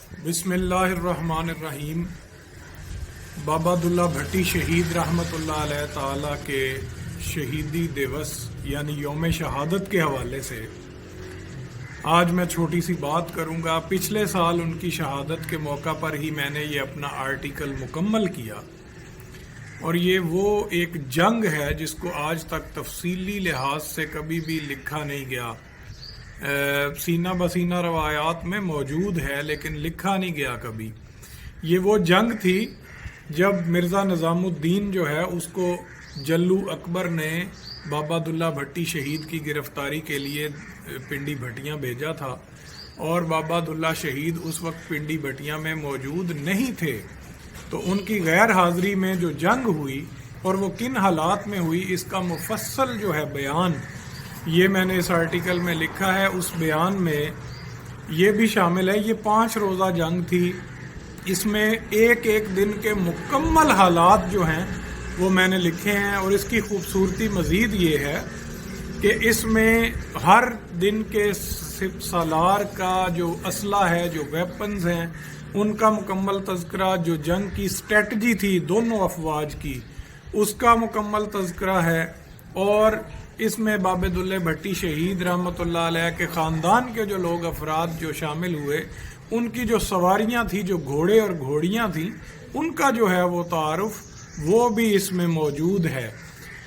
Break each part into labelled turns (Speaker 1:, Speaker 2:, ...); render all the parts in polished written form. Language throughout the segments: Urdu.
Speaker 1: بسم اللہ الرحمن الرحیم۔ بابا عبداللہ بھٹی شہید رحمۃ اللہ علیہ تعالی کے شہیدی دیوس یعنی یوم شہادت کے حوالے سے آج میں چھوٹی سی بات کروں گا۔ پچھلے سال ان کی شہادت کے موقع پر ہی میں نے یہ اپنا آرٹیکل مکمل کیا، اور یہ وہ ایک جنگ ہے جس کو آج تک تفصیلی لحاظ سے کبھی بھی لکھا نہیں گیا۔ سینہ بسینہ روایات میں موجود ہے لیکن لکھا نہیں گیا کبھی۔ یہ وہ جنگ تھی جب مرزا نظام الدین جو ہے اس کو جلو اکبر نے بابا عبداللہ بھٹی شہید کی گرفتاری کے لیے پنڈی بھٹیاں بھیجا تھا، اور بابا عبداللہ شہید اس وقت پنڈی بھٹیاں میں موجود نہیں تھے۔ تو ان کی غیر حاضری میں جو جنگ ہوئی اور وہ کن حالات میں ہوئی، اس کا مفصل جو ہے بیان یہ میں نے اس آرٹیکل میں لکھا ہے۔ اس بیان میں یہ بھی شامل ہے، یہ 5 روزہ جنگ تھی، اس میں ایک ایک دن کے مکمل حالات جو ہیں وہ میں نے لکھے ہیں۔ اور اس کی خوبصورتی مزید یہ ہے کہ اس میں ہر دن کے سالار کا جو اسلحہ ہے، جو ویپنز ہیں، ان کا مکمل تذکرہ، جو جنگ کی اسٹریٹجی تھی دونوں افواج کی اس کا مکمل تذکرہ ہے، اور اس میں بابا عبداللہ بھٹی شہید رحمۃ اللہ علیہ کے خاندان کے جو لوگ افراد جو شامل ہوئے، ان کی جو سواریاں تھیں، جو گھوڑے اور گھوڑیاں تھیں، ان کا جو ہے وہ تعارف وہ بھی اس میں موجود ہے۔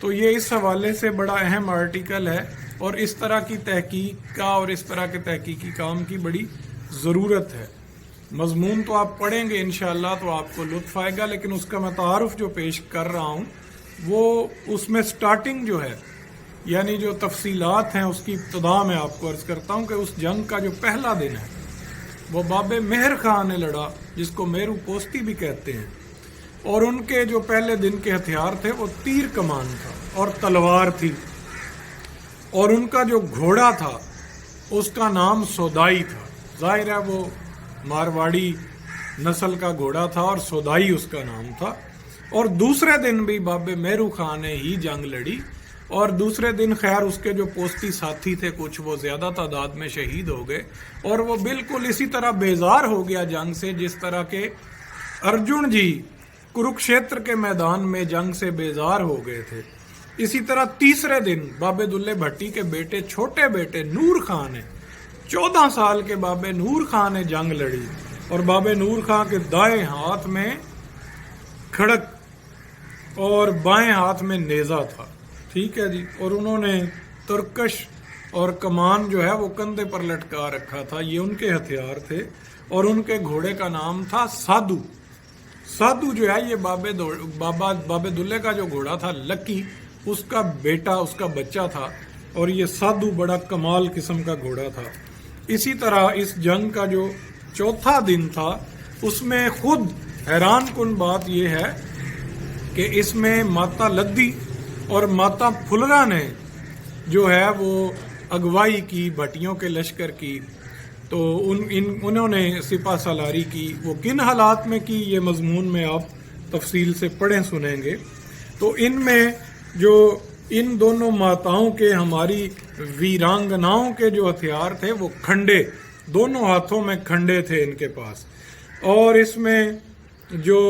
Speaker 1: تو یہ اس حوالے سے بڑا اہم آرٹیکل ہے، اور اس طرح کی تحقیق کا اور اس طرح کے تحقیقی کام کی بڑی ضرورت ہے۔ مضمون تو آپ پڑھیں گے انشاءاللہ تو آپ کو لطف آئے گا، لیکن اس کا میں تعارف جو پیش کر رہا ہوں وہ اس میں سٹارٹنگ جو ہے، یعنی جو تفصیلات ہیں، اس کی ابتدا میں آپ کو عرض کرتا ہوں کہ اس جنگ کا جو پہلا دن ہے وہ بابے مہر خان نے لڑا، جس کو میرو پوستی بھی کہتے ہیں، اور ان کے جو پہلے دن کے ہتھیار تھے وہ تیر کمان تھا اور تلوار تھی، اور ان کا جو گھوڑا تھا اس کا نام سودائی تھا۔ ظاہر ہے وہ مارواڑی نسل کا گھوڑا تھا اور سودائی اس کا نام تھا۔ اور دوسرے دن بھی بابے میرو خان نے ہی جنگ لڑی، اور دوسرے دن خیر اس کے جو پوستی ساتھی تھے کچھ، وہ زیادہ تعداد میں شہید ہو گئے، اور وہ بالکل اسی طرح بیزار ہو گیا جنگ سے جس طرح کے ارجن جی کروکشیتر کے میدان میں جنگ سے بیزار ہو گئے تھے۔ اسی طرح تیسرے دن بابا عبداللہ بھٹی کے بیٹے، چھوٹے بیٹے نور خان نے، 14 سال کے بابے نور خان نے جنگ لڑی، اور بابے نور خان کے دائیں ہاتھ میں کھڑک اور بائیں ہاتھ میں نیزہ تھا، ٹھیک ہے جی، اور انہوں نے ترکش اور کمان جو ہے وہ کندھے پر لٹکا رکھا تھا، یہ ان کے ہتھیار تھے، اور ان کے گھوڑے کا نام تھا سادھو۔ سادھو جو ہے یہ بابا عبداللہ کا جو گھوڑا تھا لکی، اس کا بیٹا، اس کا بچہ تھا، اور یہ سادھو بڑا کمال قسم کا گھوڑا تھا۔ اسی طرح اس جنگ کا جو چوتھا دن تھا اس میں خود حیران کن بات یہ ہے کہ اس میں ماتا لدی اور ماتا پھلرا نے جو ہے وہ اگوائی کی بھٹیوں کے لشکر کی، تو انہوں نے سپہ سالاری کی۔ وہ کن حالات میں کی یہ مضمون میں آپ تفصیل سے پڑھیں سنیں گے۔ تو ان میں جو ان دونوں ماتاؤں کے، ہماری ویرانگناؤں کے جو ہتھیار تھے وہ کھنڈے، دونوں ہاتھوں میں کھنڈے تھے ان کے پاس، اور اس میں جو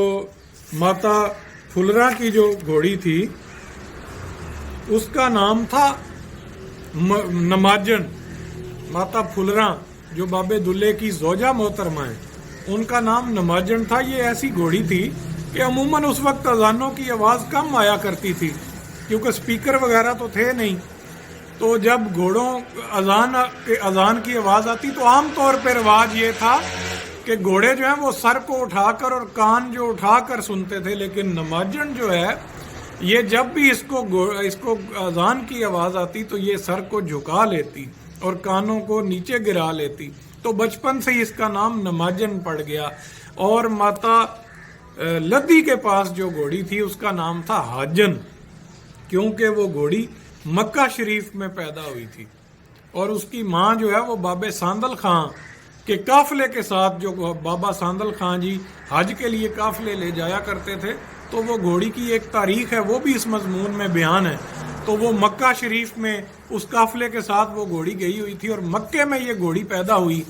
Speaker 1: ماتا پھلرا کی جو گھوڑی تھی اس کا نام تھا نماجن۔ ماتا پھلرا جو بابے عبداللہ کی زوجہ محترمہ ہیں، ان کا نام نماجن تھا۔ یہ ایسی گھوڑی تھی کہ عموماً اس وقت اذانوں کی آواز کم آیا کرتی تھی کیونکہ سپیکر وغیرہ تو تھے نہیں، تو جب گھوڑوں اذان کی آواز آتی تو عام طور پہ رواج یہ تھا کہ گھوڑے جو ہیں وہ سر کو اٹھا کر اور کان جو اٹھا کر سنتے تھے، لیکن نماجن جو ہے یہ جب بھی اس کو اذان کی آواز آتی تو یہ سر کو جھکا لیتی اور کانوں کو نیچے گرا لیتی، تو بچپن سے ہی اس کا نام نماجن پڑ گیا۔ اور ماتا لدی کے پاس جو گھوڑی تھی اس کا نام تھا حاجن، کیونکہ وہ گھوڑی مکہ شریف میں پیدا ہوئی تھی، اور اس کی ماں جو ہے وہ بابے ساندل خان کے قافلے کے ساتھ، جو بابا ساندل خان جی حج کے لیے قافلے لے جایا کرتے تھے، تو وہ گھوڑی کی ایک تاریخ ہے، وہ بھی اس مضمون میں بیان ہے۔ تو وہ مکہ شریف میں اس قافلے کے ساتھ وہ گھوڑی گئی ہوئی تھی، اور مکے میں یہ گھوڑی پیدا ہوئی،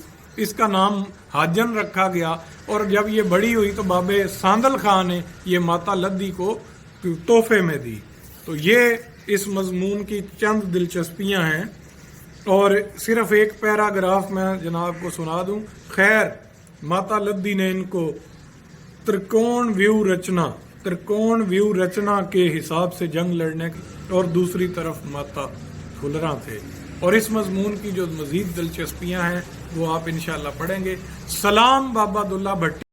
Speaker 1: اس کا نام حاجن رکھا گیا، اور جب یہ بڑی ہوئی تو بابے ساندل خان نے یہ ماتا لدھی کو تحفے میں دی۔ تو یہ اس مضمون کی چند دلچسپیاں ہیں، اور صرف ایک پیراگراف میں جناب کو سنا دوں۔ خیر، ماتا لدھی نے ان کو ترکون ویو رچنا کے حساب سے جنگ لڑنے کی، اور دوسری طرف ماتا پھلراں تھے۔ اور اس مضمون کی جو مزید دلچسپیاں ہیں وہ آپ انشاءاللہ پڑھیں گے۔ سلام بابا دلہ بھٹی۔